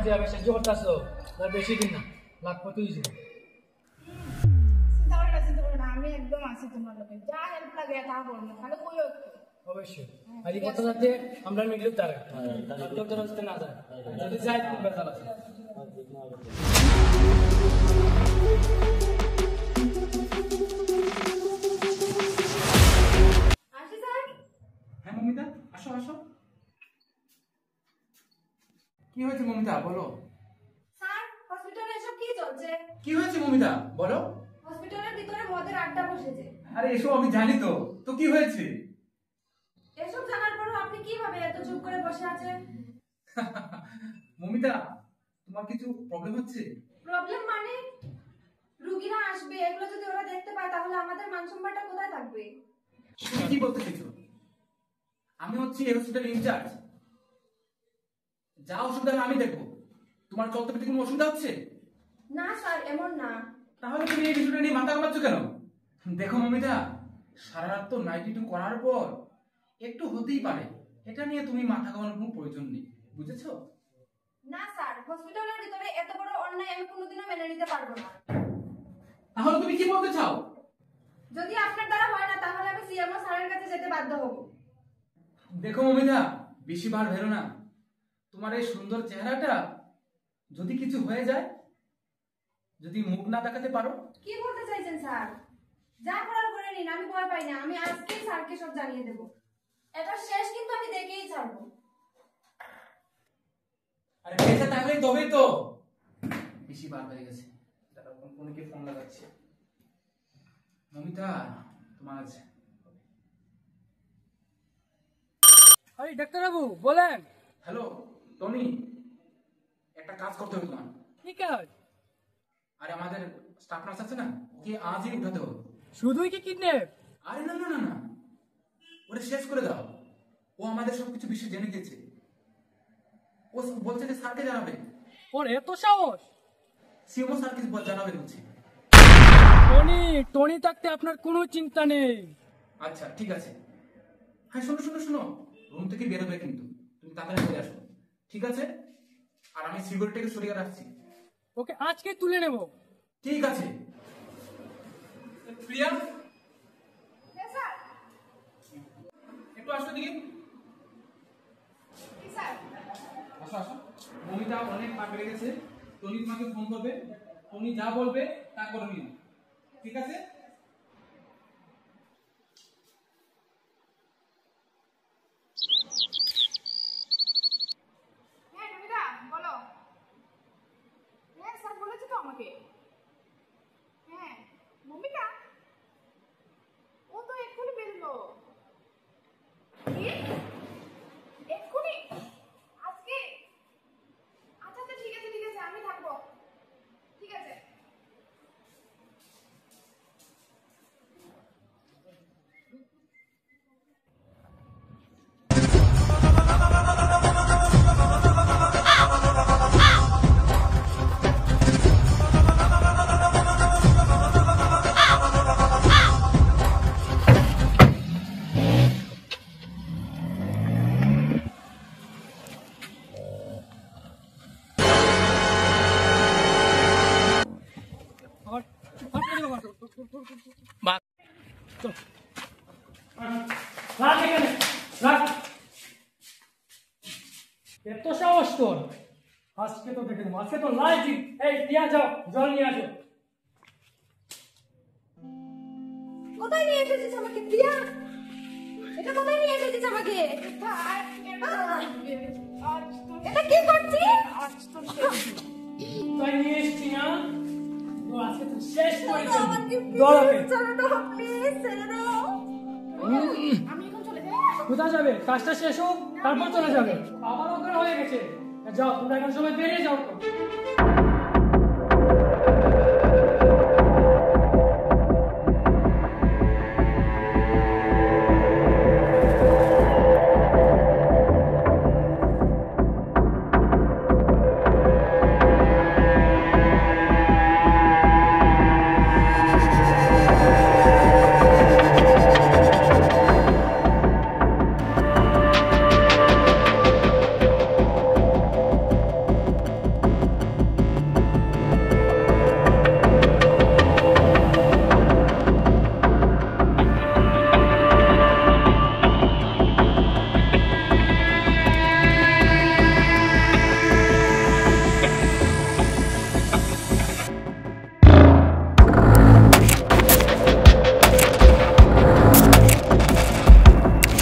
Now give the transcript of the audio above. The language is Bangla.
যে আমি সাহায্য করতেছো তার বেশি দিন না, লাখপতি হয়েছে। চিন্তা করো না, আমি একদম আছি তোমার লোকে, যা হেল্প লাগে তা করবো, খালি কইও একটু। অবশ্যই আর এই কথা যাতে আমরা মিললেও তার লোকজন আসতে না যায়, যদি যাই খুব বেতাল আছে। আসি স্যার। হ্যাঁ মমিতা, আসো আসো। কি হয়েছে মমিতা, বলো। স্যার, হসপিটালে এসব কি চলছে? কি হয়েছে মমিতা, বলো। হসপিটালের ভিতরে মদের আড্ডা বসেছে। আরে এসব আমি জানি তো, তো কি হয়েছে? এসব জানার পরও আপনি কিভাবে এত চুপ করে বসে আছেন? মমিতা, তোমার কিছু প্রবলেম হচ্ছে? প্রবলেম মানে? রুগীরা আসবে, এগুলো যদি ওরা দেখতে পায় তাহলে আমাদের মান সম্মানটা কোথায় থাকবে? তুমি কি বলতে চাইছো? আমি হচ্ছি এই হসপিটাল ইনচার্জ, যা অসুবিধা হবে আমি দেখবো। তোমার চলতে ফিরতে কোনো অসুবিধা হচ্ছে? না স্যার, এমন না। তাহলে তুমি এই বিষয়টা নিয়ে মাথা ঘামাচ্ছ কেন? দেখো মমিতা, সারা রাত তো নাইট ডিউটি করার পর একটু হতেই পারে, এটা নিয়ে তুমি মাথা ঘামানোর কোনো প্রয়োজন নেই, বুঝেছো? না স্যার, হসপিটালের ভিতরে এত বড় অন্যায় আমি কোনোদিনও মেনে নিতে পারবো না। তাহলে তুমি কি বলতে চাও? যদি আপনার দ্বারা হয় না তাহলে আমি সিএমও স্যারের কাছে যেতে বাধ্য হব। দেখো মমিতা, বেশি বার ভেরো না। তোমার এই সুন্দর চেহারাটা যদি কিছু হয়ে যায়, যদি মুখ না দেখাতে পারো। কি বলতে চাইছেন স্যার? যা করার করে নিন, আমি ভয় পাই না। আমি আজকেই স্যারকে সব জানিয়ে দেব। এটা শেষ কিন্তু আমি দেখেই ছাড়বো। আরে বেঁচে থাকলেই তবেই তো। বেশি বার হয়ে গেছে, দাঁড়াও কোনকে ফোন লাগাচ্ছি। মমিতা, তোমার আছে। আরে ডাক্তারবাবু বলেন। হ্যালো টনি, একটা কাজ করতে হবে তোমার। কি কাজ? আরে আমাদের স্টাফ নার্স আছে না, কি আজই উঠাতে হবে। শুধুই কি কিডন্যাপ? আরে না না না না, ওটা শেষ করে দাও। ও আমাদের সবকিছু বিষয় জেনে গেছে। ও বলছে যে স্যারকে জানাবে। ওর এত সাহস? সিএমও স্যারকে জানাবে বলছে। টনি টনি থাকতে আপনার কোনো চিন্তা নেই। আচ্ছা ঠিক আছে। হ্যাঁ শোনো শোনো শোনো, রুম থেকে বেরোবে কিন্তু, তুমি তাড়াতাড়ি চলে আসো, ঠিক আছে? আর আমি সিকিউরিটিকে সরিয়ে রাখছি। ওকে আজকে তুলে নেব। ঠিক আছে। প্রিয়া, হ্যাঁ স্যার। একটু আসো দিকে। কি স্যার? আসো আসো। মমিতা অনেক পা বেড়ে গেছে, টনি তোমাকে ফোন করবে, টনি যা বলবে তা করে নিও, ঠিক আছে? হ্যাঁ নমিতা, বলো। হ্যাঁ স্যার বলেছে তো আমাকে। হ্যাঁ মমিতা, ও তো এক্ষুনি বেরোলো। কি? এক্ষুনি? আজকে? আচ্ছা আচ্ছা ঠিক আছে ঠিক আছে, আমি থাকবো। ঠিক আছে। আর ফাটকে দেবো বাস। চল রাখ এখানে, রাখ। এত সাহস তোর? আজকে তো দেখে নেবো, আজকে তো লাইভ। এই দিয়া যাও, জল নিয়ে আসো। কোথায় নিয়ে এসেছিস আমাকে প্রিয়া? এটা কোথায় নিয়ে এসেছিস আমাকে? এটা কি করছিস? তাই নিয়ে এসছি না, তো আজকে তো শেষ করে আমাকে দলকে। ছেড়ে দাও প্লিজ, ছেড়ে দাও। আমি এখন চলে যাই। কোথায় যাবে? কাজটা শেষ হোক তারপর চলে যাবে। আবার ওখানে হয়ে গেছে। যাও তোমরা এখন সবাই বেরিয়ে যাও তো।